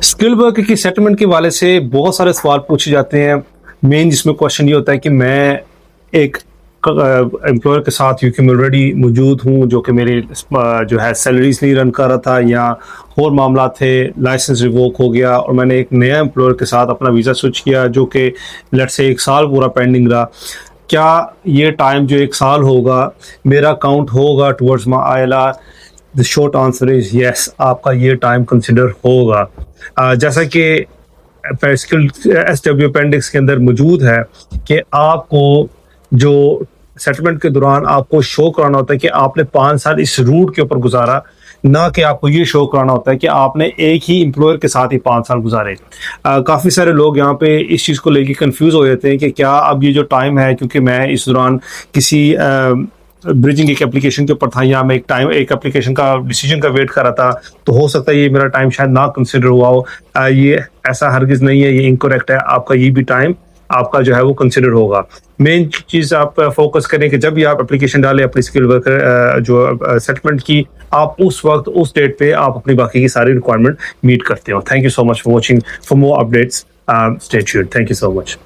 Skill worker की settlement के वाले से बहुत सारे सवाल पूछे जाते हैं। मेन जिसमें क्वेश्चन ये होता है कि मैं एक एम्प्लॉयर के साथ यूके में ऑलरेडी मौजूद हूँ, जो कि मेरी जो है सैलरीज नहीं रन कर रहा था या और मामला थे, लाइसेंस रिवोक हो गया और मैंने एक नया एम्प्लॉयर के साथ अपना वीज़ा स्विच किया जो कि लेट्स से 1 साल पूरा पेंडिंग रहा। क्या ये टाइम जो 1 साल होगा मेरा काउंट होगा towards my ILR? The short answer is yes, आपका ये टाइम कंसिडर होगा। जैसा कि स्किल SW अपेंडिक्स के अंदर मौजूद है कि आपको जो सेटलमेंट के दौरान आपको शो कराना होता है कि आपने 5 साल इस रूट के ऊपर गुजारा, ना कि आपको ये शो कराना होता है कि आपने एक ही एम्प्लॉयर के साथ ही 5 साल गुजारे। काफ़ी सारे लोग यहाँ पे इस चीज़ को लेके कंफ्यूज हो जाते हैं कि क्या अब ये जो टाइम है, क्योंकि मैं इस दौरान किसी ब्रिजिंग एक एप्लीकेशन के ऊपर था या मैं एक एप्लीकेशन का डिसीजन का वेट कर रहा था, तो हो सकता है ये मेरा टाइम शायद ना कंसिडर हुआ हो। ये ऐसा हरगिज़ नहीं है, ये इनकरेक्ट है। आपका ये भी टाइम आपका जो है वो कंसिडर होगा। मेन चीज़ आप फोकस करें कि जब भी आप एप्लीकेशन डालें अपनी स्किल वर्कर जो सेटलमेंट की, आप उस वक्त उस डेट पे आप अपनी बाकी की सारी रिक्वायरमेंट मीट करते हो। Thank you so much for watching. For more updates stay tuned. Thank you so much.